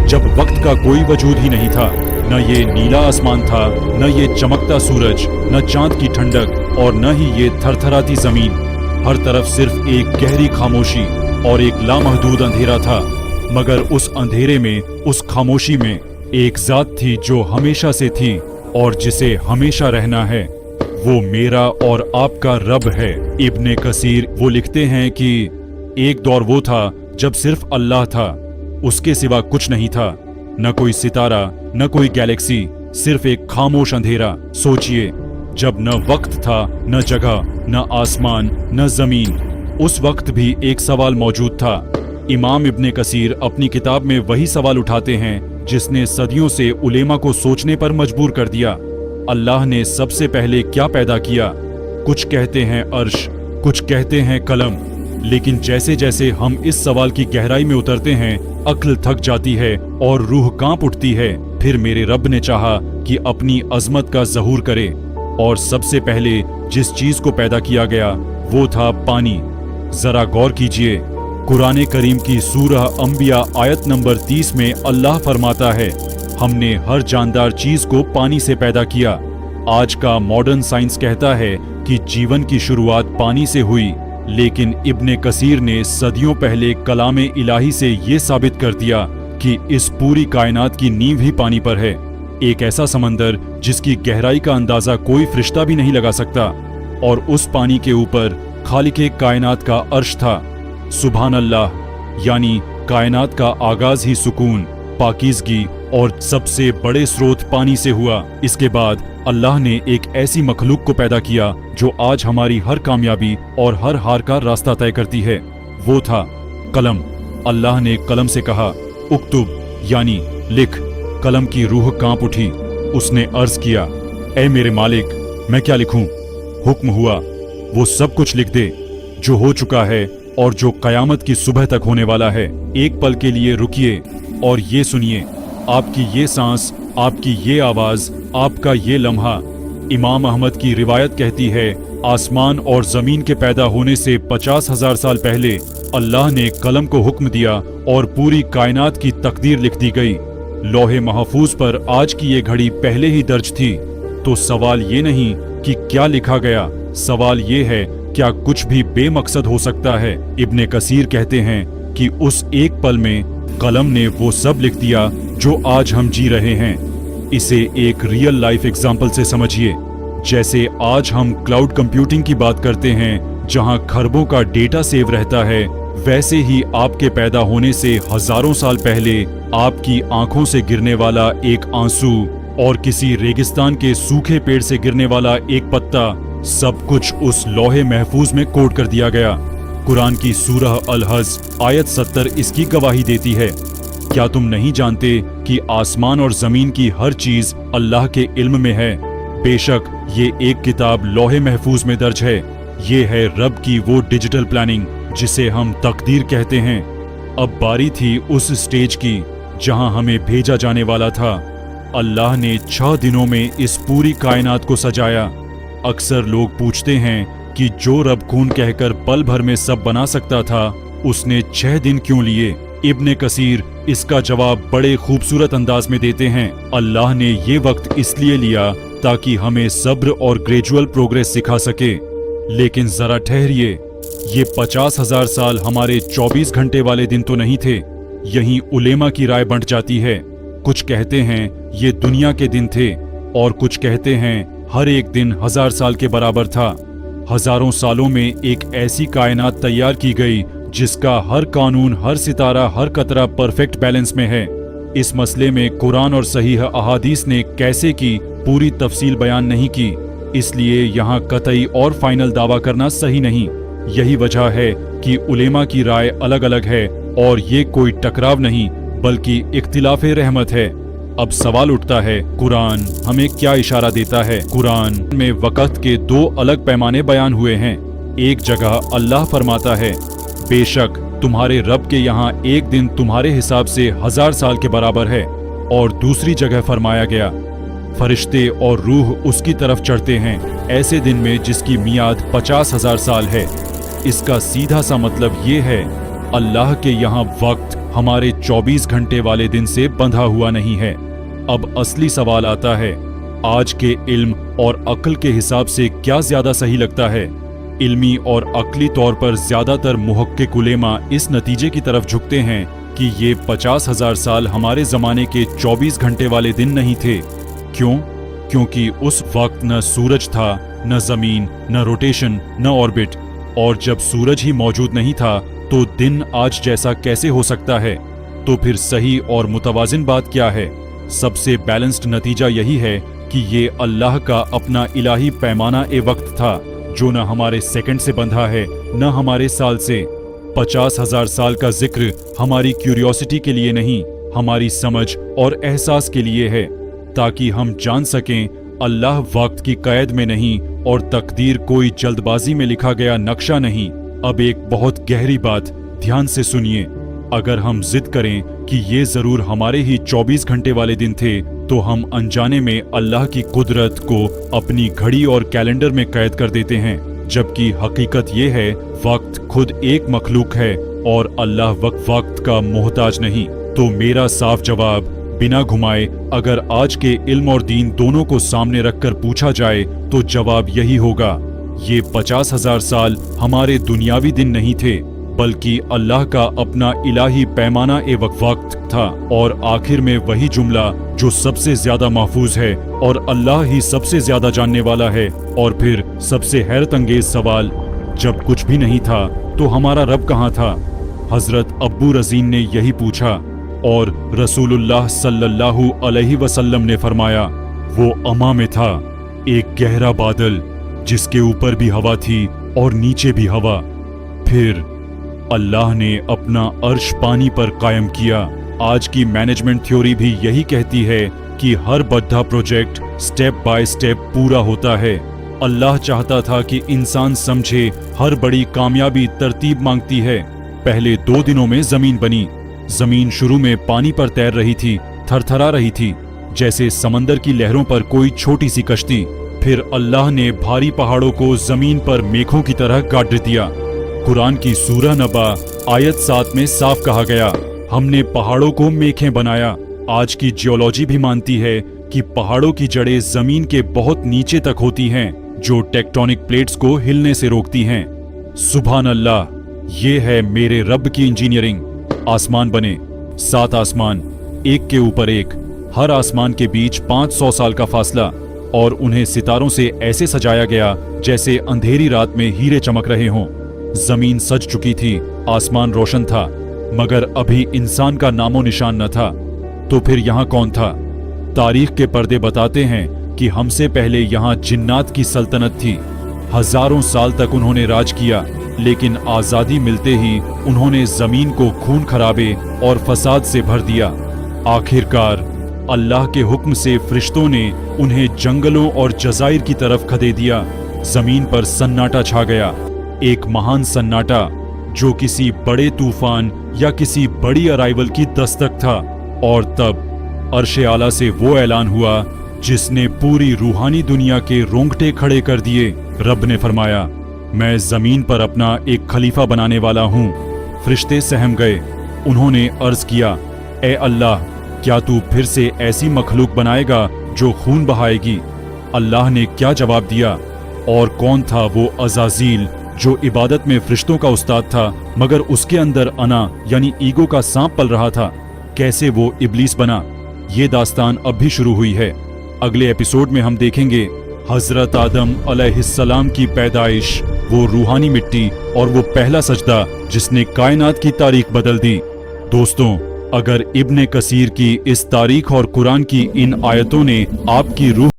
जब वक्त का कोई वजूद ही नहीं था, न ये नीला आसमान था, न ये चमकता सूरज, न चांद की ठंडक और न ही ये थरथराती जमीन। हर तरफ सिर्फ एक गहरी खामोशी और एक लामहदूद अंधेरा था। मगर उस अंधेरे में, उस खामोशी में एक जात थी जो हमेशा से थी और जिसे हमेशा रहना है। वो मेरा और आपका रब है। इब्ने कसीर वो लिखते हैं कि एक दौर वो था जब सिर्फ अल्लाह था, उसके सिवा कुछ नहीं था, न कोई सितारा, न कोई गैलेक्सी, सिर्फ एक खामोश अंधेरा। सोचिए, जब न वक्त था, न जगह, न आसमान, न जमीन, उस वक्त भी एक सवाल मौजूद था। इमाम इब्ने कसीर अपनी किताब में वही सवाल उठाते हैं जिसने सदियों से उलेमा को सोचने पर मजबूर कर दिया। अल्लाह ने सबसे पहले क्या पैदा किया? कुछ कहते हैं अर्श, कुछ कहते हैं कलम। लेकिन जैसे जैसे हम इस सवाल की गहराई में उतरते हैं, अक्ल थक जाती है और रूह कांप उठती है। फिर मेरे रब ने चाहा कि अपनी अजमत का ज़हूर करे, और सबसे पहले जिस चीज को पैदा किया गया वो था पानी। जरा गौर कीजिए, कुरान करीम की सूरह अंबिया आयत नंबर 30 में अल्लाह फरमाता है, हमने हर जानदार चीज को पानी से पैदा किया। आज का मॉडर्न साइंस कहता है कि जीवन की शुरुआत पानी से हुई, लेकिन इब्ने कसीर ने सदियों पहले कलाम इलाही से ये साबित कर दिया कि इस पूरी कायनात की नींव ही पानी पर है। एक ऐसा समंदर जिसकी गहराई का अंदाजा कोई फरिश्ता भी नहीं लगा सकता, और उस पानी के ऊपर खालिके कायनात का अर्श था। सुभान अल्लाह, यानी कायनात का आगाज ही सुकून, पाकीज़गी और सबसे बड़े स्रोत पानी से हुआ। इसके बाद अल्लाह ने एक ऐसी मखलूक को पैदा किया जो आज हमारी हर कामयाबी और हर हार का रास्ता तय करती है। वो था कलम। अल्लाह ने कलम से कहा, उक्तुब, यानी लिख। कलम की रूह कांप उठी। उसने अर्ज किया, ऐ मेरे मालिक, मैं क्या लिखूं? हुक्म हुआ, वो सब कुछ लिख दे जो हो चुका है और जो कयामत की सुबह तक होने वाला है। एक पल के लिए रुकिए और ये सुनिए, आपकी ये सांस, आपकी ये आवाज, आपका ये लम्हा। इमाम अहमद की रिवायत कहती है, आसमान और जमीन के पैदा होने से 50,000 साल पहले अल्लाह ने कलम को हुक्म दिया और पूरी कायनात की तकदीर लिख दी गई। लौहे महफूज पर आज की ये घड़ी पहले ही दर्ज थी। तो सवाल ये नहीं कि क्या लिखा गया, सवाल ये है, क्या कुछ भी बेमकसद हो सकता है? इब्ने कसीर कहते हैं कि उस एक पल में कलम ने वो सब लिख दिया जो आज हम जी रहे हैं। इसे एक रियल लाइफ एग्जाम्पल से समझिए। जैसे आज हम क्लाउड कंप्यूटिंग की बात करते हैं, जहां खरबों का डेटा सेव रहता है, वैसे ही आपके पैदा होने से हजारों साल पहले आपकी आंखों से गिरने वाला एक आंसू और किसी रेगिस्तान के सूखे पेड़ से गिरने वाला एक पत्ता, सब कुछ उस लौहे महफूज में कोड कर दिया गया। कुरान की सूरह अल-हज आयत 70 इसकी गवाही देती है। क्या तुम नहीं जानते कि आसमान और जमीन की हर चीज अल्लाह के इल्म में है? बेशक ये एक किताब लौहे महफूज में दर्ज है। ये है रब की वो डिजिटल प्लानिंग जिसे हम तकदीर कहते हैं। अब बारी थी उस स्टेज की जहां हमें भेजा जाने वाला था। अल्लाह ने 6 दिनों में इस पूरी कायनात को सजाया। अक्सर लोग पूछते हैं कि जो रब खून कहकर पल भर में सब बना सकता था, उसने 6 दिन क्यों लिए? इब्ने कसीर इसका जवाब बड़े खूबसूरत अंदाज में देते हैं। अल्लाह ने ये वक्त इसलिए लिया ताकि हमें सब्र और ग्रेजुअल प्रोग्रेस सिखा सके। लेकिन जरा ठहरिए, ये 50,000 साल हमारे 24 घंटे वाले दिन तो नहीं थे। यहीं उलेमा की राय बंट जाती है। कुछ कहते हैं ये दुनिया के दिन थे और कुछ कहते हैं हर एक दिन 1000 साल के बराबर था। हजारों सालों में एक ऐसी कायनात तैयार की गई जिसका हर कानून, हर सितारा, हर कतरा परफेक्ट बैलेंस में है। इस मसले में कुरान और सहीह अहादीस ने कैसे की पूरी तफसील बयान नहीं की, इसलिए यहाँ कतई और फाइनल दावा करना सही नहीं। यही वजह है कि उलेमा की राय अलग अलग है और ये कोई टकराव नहीं बल्कि इख्तिलाफे रहमत है। अब सवाल उठता है, कुरान हमें क्या इशारा देता है? कुरान में वक़्त के 2 अलग पैमाने बयान हुए हैं। एक जगह अल्लाह फरमाता है, बेशक तुम्हारे रब के यहाँ एक दिन तुम्हारे हिसाब से 1000 साल के बराबर है। और दूसरी जगह फरमाया गया, फरिश्ते और रूह उसकी तरफ चढ़ते हैं ऐसे दिन में जिसकी मियाद 50,000 साल है। इसका सीधा सा मतलब ये है, अल्लाह के यहाँ वक्त हमारे 24 घंटे वाले दिन से बंधा हुआ नहीं है। अब असली सवाल आता है, आज के इल्म और अक्ल के हिसाब से क्या ज्यादा सही लगता है? इल्मी और अक्ली तौर पर ज्यादातर मुहक्किक उलेमा इस नतीजे की तरफ झुकते हैं कि ये 50,000 साल हमारे जमाने के 24 घंटे वाले दिन नहीं थे। क्यों? क्योंकि उस वक्त न सूरज था, न जमीन, न रोटेशन, न ऑर्बिट, और जब सूरज ही मौजूद नहीं था तो दिन आज जैसा कैसे हो सकता है? तो फिर सही और मुतवाजिन बात क्या है? सबसे बैलेंस्ड नतीजा यही है कि ये अल्लाह का अपना इलाही पैमाना ए वक्त था, जो न हमारे सेकंड से बंधा है न हमारे साल से। 50,000 साल का जिक्र हमारी क्यूरियोसिटी के लिए नहीं, हमारी समझ और एहसास के लिए है, ताकि हम जान सकें अल्लाह वक्त की कैद में नहीं और तकदीर कोई जल्दबाजी में लिखा गया नक्शा नहीं। अब एक बहुत गहरी बात ध्यान से सुनिए। अगर हम जिद करें कि ये जरूर हमारे ही 24 घंटे वाले दिन थे, तो हम अनजाने में अल्लाह की कुदरत को अपनी घड़ी और कैलेंडर में कैद कर देते हैं, जबकि हकीकत ये है वक्त खुद एक मखलूक है और अल्लाह वक्त का मोहताज नहीं। तो मेरा साफ जवाब बिना घुमाए, अगर आज के इल्म और दीन दोनों को सामने रखकर पूछा जाए तो जवाब यही होगा, ये 50,000 साल हमारे दुनियावी दिन नहीं थे, बल्कि अल्लाह का अपना इलाही पैमाना ए वक्त था। और आखिर में वही जुमला जो सबसे ज्यादा महफूज है और अल्लाह ही सबसे ज्यादा जानने वाला है। और फिर सबसे हैरत अंगेज सवाल, जब कुछ भी नहीं था तो हमारा रब कहाँ था? हजरत अब्बू रजीन ने यही पूछा और रसूलुल्लाह सल्लल्लाहु अलैहि वसल्लम ने फरमाया, वो अमा में था, एक गहरा बादल जिसके ऊपर भी हवा थी और नीचे भी हवा। फिर अल्लाह ने अपना अर्श पानी पर कायम किया। आज की मैनेजमेंट थ्योरी भी यही कहती है कि हर बद्धा प्रोजेक्ट स्टेप बाय स्टेप पूरा होता है। अल्लाह चाहता था कि इंसान समझे हर बड़ी कामयाबी तरतीब मांगती है। पहले 2 दिनों में जमीन बनी। जमीन शुरू में पानी पर तैर रही थी, थरथरा रही थी, जैसे समंदर की लहरों पर कोई छोटी सी कश्ती। फिर अल्लाह ने भारी पहाड़ों को जमीन पर मेघों की तरह गाड़ दिया। कुरान की सूरह नबा आयत 7 में साफ कहा गया, हमने पहाड़ों को मेखें बनाया। आज की जियोलॉजी भी मानती है कि पहाड़ों की जड़ें जमीन के बहुत नीचे तक होती हैं, जो टेक्टोनिक प्लेट्स को हिलने से रोकती हैं। सुभान अल्लाह, ये है मेरे रब की इंजीनियरिंग। आसमान बने, 7 आसमान, एक के ऊपर एक, हर आसमान के बीच 500 साल का फासला, और उन्हें सितारों से ऐसे सजाया गया जैसे अंधेरी रात में हीरे चमक रहे हों। जमीन सज चुकी थी, आसमान रोशन था, मगर अभी इंसान का नामो निशान न था। तो फिर यहाँ कौन था? तारीख के पर्दे बताते हैं कि हमसे पहले यहाँ जिन्नात की सल्तनत थी। हजारों साल तक उन्होंने राज किया, लेकिन आजादी मिलते ही उन्होंने जमीन को खून खराबे और फसाद से भर दिया। आखिरकार अल्लाह के हुक्म से फरिश्तों ने उन्हें जंगलों और जजाइर की तरफ खदे दिया। जमीन पर सन्नाटा छा गया, एक महान सन्नाटा जो किसी बड़े तूफान या किसी बड़ी अराइवल की दस्तक था। और तब अर्शे आला से वो ऐलान हुआ जिसने पूरी रूहानी दुनिया के रोंगटे खड़े कर दिए। रब ने फरमाया, मैं जमीन पर अपना एक खलीफा बनाने वाला हूँ। फरिश्ते सहम गए। उन्होंने अर्ज किया, ए अल्लाह, क्या तू फिर से ऐसी मखलूक बनाएगा जो खून बहाएगी? अल्लाह ने क्या जवाब दिया? और कौन था वो अज़ाज़ील जो इबादत में फरिश्तों का उस्ताद था, मगर उसके अंदर अना यानी ईगो का सांप पल रहा था? कैसे वो इब्लीस बना? ये दास्तान अब भी शुरू हुई है। अगले एपिसोड में हम देखेंगे हजरत आदम अलैहिस्सलाम की पैदाइश, वो रूहानी मिट्टी और वो पहला सजदा जिसने कायनात की तारीख बदल दी। दोस्तों, अगर इब्ने कसीर की इस तारीख और कुरान की इन आयतों ने आपकी रूह